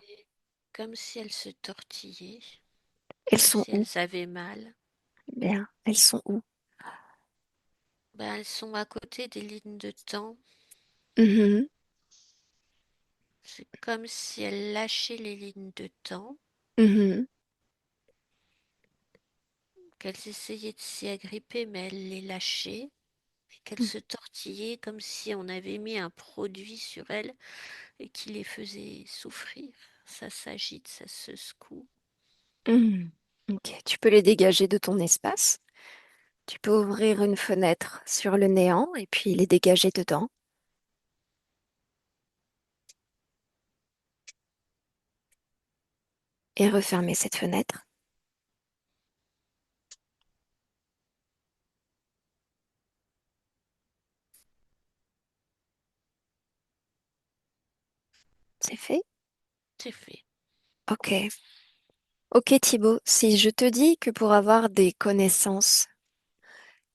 comme si elles se tortillaient, Elles comme sont si où? elles avaient mal. Bien, elles sont où? Ben, elles sont à côté des lignes de temps. Mhm, C'est comme si elles lâchaient les lignes de temps, mhm, qu'elles essayaient de s'y agripper, mais elles les lâchaient, et qu'elles se tortillaient comme si on avait mis un produit sur elles et qui les faisait souffrir. Ça s'agite, ça se secoue. mhm. Ok, tu peux les dégager de ton espace. Tu peux ouvrir une fenêtre sur le néant et puis les dégager dedans et refermer cette fenêtre. C'est fait? C'est fait. Ok. Ok Thibaut, si je te dis que pour avoir des connaissances,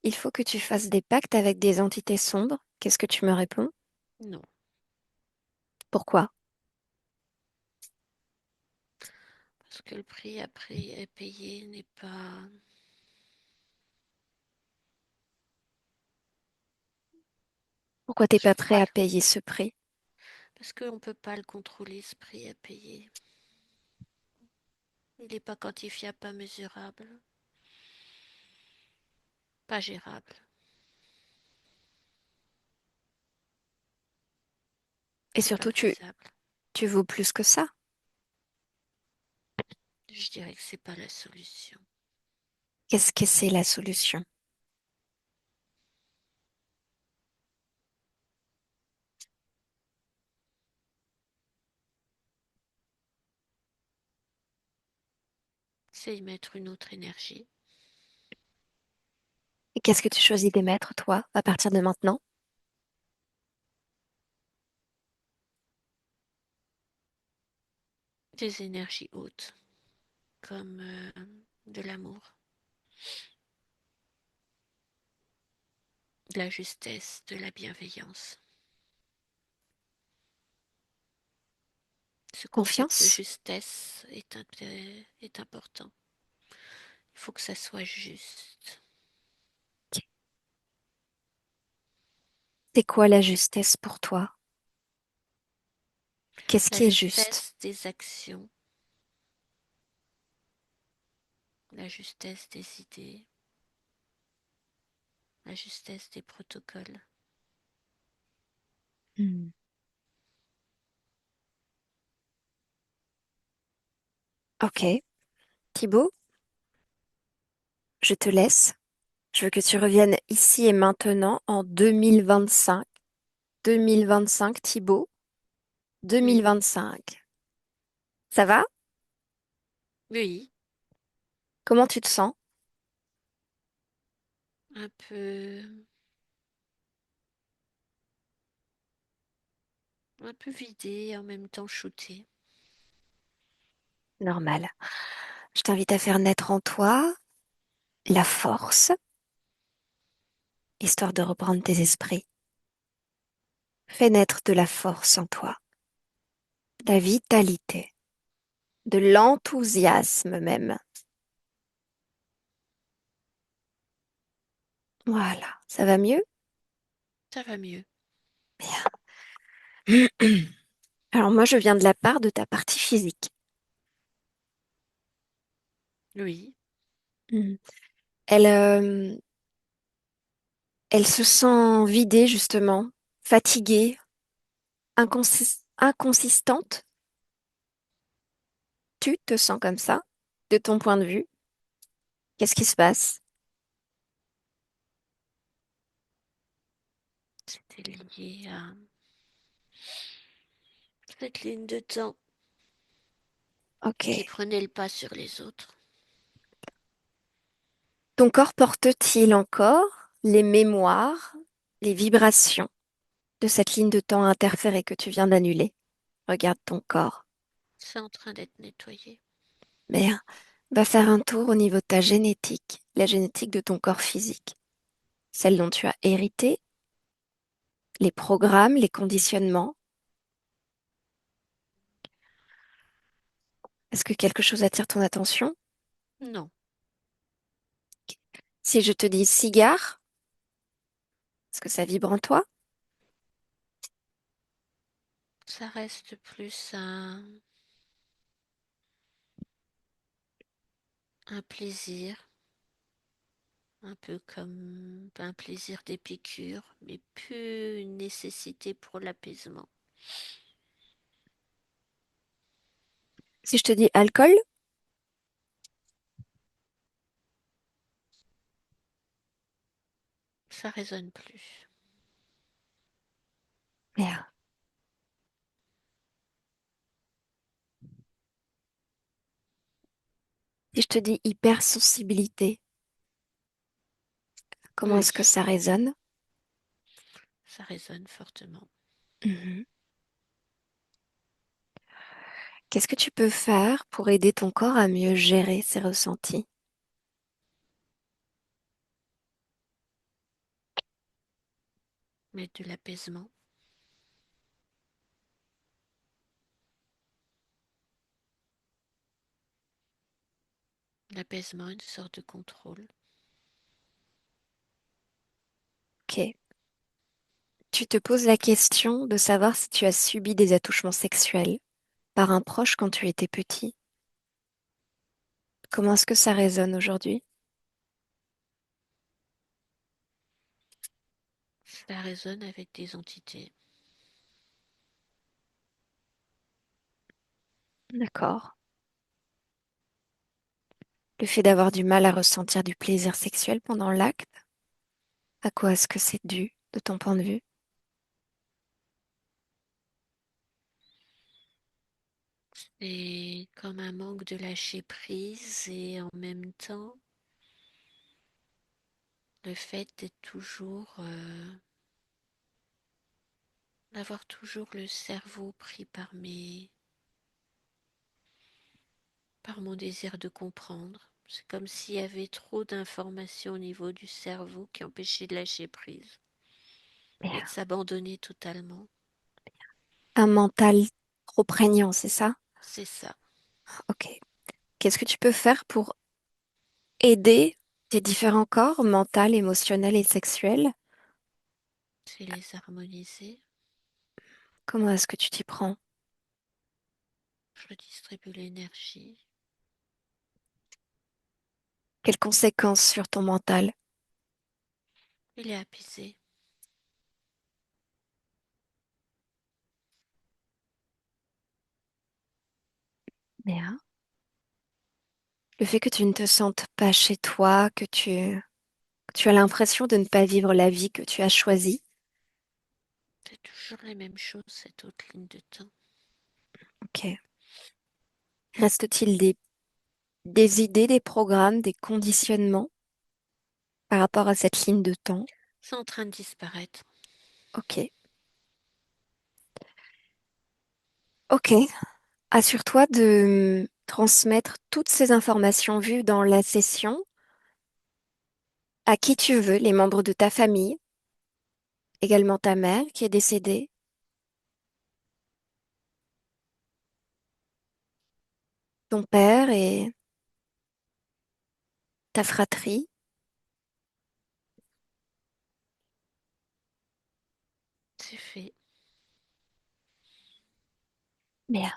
il faut que tu fasses des pactes avec des entités sombres, qu'est-ce que tu me réponds? Non. Pourquoi? Parce que le prix après à payer n'est pas. Pourquoi t'es Je pas prêt crois. à payer ce prix? Parce qu'on ne peut pas le contrôler, ce prix à payer. Il n'est pas quantifiable, pas mesurable, pas gérable, Et pas surtout, faisable. tu vaux plus que ça. Je dirais que c'est pas la solution. Qu'est-ce que c'est la solution? C'est y mettre une autre énergie, Et qu'est-ce que tu choisis d'émettre, toi, à partir de maintenant? des énergies hautes, comme de l'amour, de la justesse, de la bienveillance. Ce concept de Confiance? justesse est important. Il faut que ça soit juste. C'est quoi la justesse pour toi? Qu'est-ce La qui est juste? justesse des actions, la justesse des idées, la justesse des protocoles. Hmm. Ok. Thibaut, je te laisse. Je veux que tu reviennes ici et maintenant en 2025. 2025, Thibaut. Hmm. 2025. Ça va? Oui, Comment tu te sens? un peu, un peu vidé et en même temps shooté. Normal. Je t'invite à faire naître en toi la force, histoire de reprendre tes esprits. Fais naître de la force en toi, de la vitalité, de l'enthousiasme même. Voilà, ça va mieux? Ça va mieux. Bien. Alors moi, je viens de la part de ta partie physique. Oui, Mm. Elle, elle se sent vidée, justement, fatiguée, inconsistante. Tu te sens comme ça, de ton point de vue. Qu'est-ce qui se passe? c'était lié à cette ligne de temps qui Ok. prenait le pas sur les autres. Ton corps porte-t-il encore les mémoires, les vibrations de cette ligne de temps interférée que tu viens d'annuler. Regarde ton corps. C'est en train d'être nettoyé. Bien, va faire un tour au niveau de ta génétique, la génétique de ton corps physique, celle dont tu as hérité, les programmes, les conditionnements. Est-ce que quelque chose attire ton attention? Non, Si je te dis cigare, est-ce que ça vibre en toi? ça reste plus un plaisir, un peu comme un plaisir d'épicure, mais plus une nécessité pour l'apaisement. Si je te dis alcool? Ça résonne plus. Bien. Si je te dis hypersensibilité, comment Oui, est-ce que ça résonne? ça résonne fortement. Mhm. Qu'est-ce que tu peux faire pour aider ton corps à mieux gérer ses ressentis? Mettre de l'apaisement. L'apaisement, une sorte de contrôle. Ok. Tu te poses la question de savoir si tu as subi des attouchements sexuels par un proche quand tu étais petit. Comment est-ce que ça résonne aujourd'hui? Ça résonne avec des entités. D'accord. Le fait d'avoir du mal à ressentir du plaisir sexuel pendant l'acte, à quoi est-ce que c'est dû, de ton point de vue? C'est comme un manque de lâcher prise et en même temps, le fait d'être toujours, d'avoir toujours le cerveau pris par mon désir de comprendre. C'est comme s'il y avait trop d'informations au niveau du cerveau qui empêchaient de lâcher prise et de Bien. s'abandonner totalement. Un mental trop prégnant, c'est ça? C'est ça, Ok. Qu'est-ce que tu peux faire pour aider tes différents corps, mental, émotionnel et sexuel? c'est les harmoniser. Comment est-ce que tu t'y prends? Je redistribue l'énergie. Quelles conséquences sur ton mental? Il est apaisé. Bien. Le fait que tu ne te sentes pas chez toi, que tu as l'impression de ne pas vivre la vie que tu as choisie. C'est toujours les mêmes choses, cette autre ligne de temps. Ok. Reste-t-il des idées, des programmes, des conditionnements par rapport à cette ligne de temps? C'est en train de disparaître. Ok. Ok. Assure-toi de transmettre toutes ces informations vues dans la session à qui tu veux, les membres de ta famille, également ta mère qui est décédée, ton père et ta fratrie. C'est fait. Bien.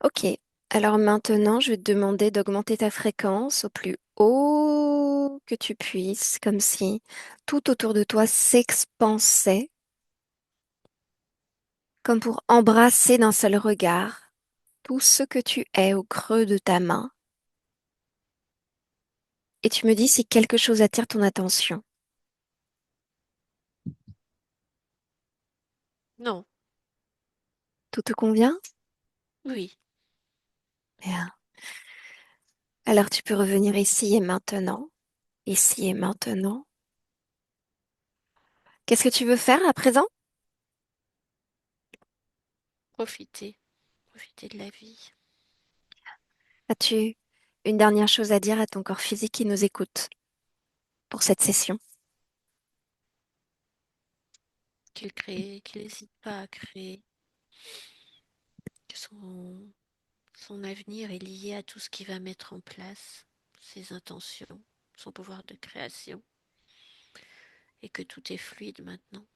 Ok. Alors maintenant, je vais te demander d'augmenter ta fréquence au plus haut que tu puisses, comme si tout autour de toi s'expansait, comme pour embrasser d'un seul regard tout ce que tu es au creux de ta main. Et tu me dis si quelque chose attire ton attention. Non, Tout te convient? oui, Bien. Alors tu peux revenir ici et maintenant. ici et maintenant. Qu'est-ce que tu veux faire à présent? Profiter, profiter de la vie, As-tu une dernière chose à dire à ton corps physique qui nous écoute pour cette session? qu'il crée, qu'il n'hésite pas à créer, que son avenir est lié à tout ce qu'il va mettre en place, ses intentions, son pouvoir de création, et que tout est fluide maintenant.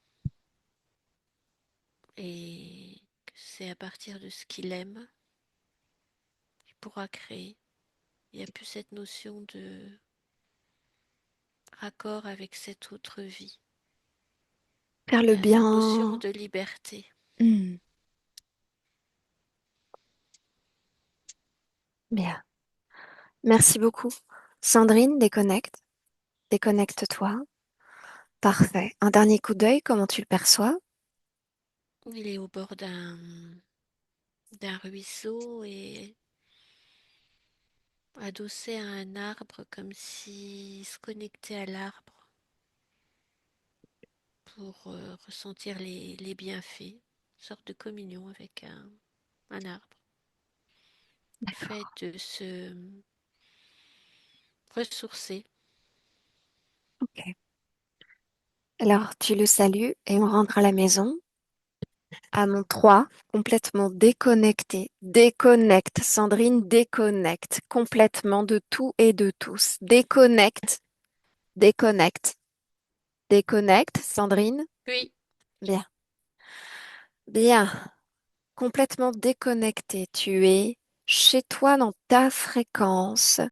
Et que c'est à partir de ce qu'il aime qu'il pourra créer. Il n'y a plus cette notion de raccord avec cette autre vie, Faire le la notion bien. de liberté. Hmm, bien. Merci beaucoup. Sandrine, déconnecte. Déconnecte-toi. Parfait. Un dernier coup d'œil, comment tu le perçois? Il est au bord d'un ruisseau et adossé à un arbre comme s'il se connectait à l'arbre pour ressentir les bienfaits, une sorte de communion avec un arbre. Le fait D'accord. de se ressourcer. Ok. Alors, tu le salues et on rentre à la maison. À mon 3, complètement déconnecté. Déconnecte, Sandrine, déconnecte complètement de tout et de tous. Déconnecte, déconnecte, déconnecte, Sandrine. Oui, Bien, bien, complètement déconnecté. Tu es chez toi dans ta fréquence.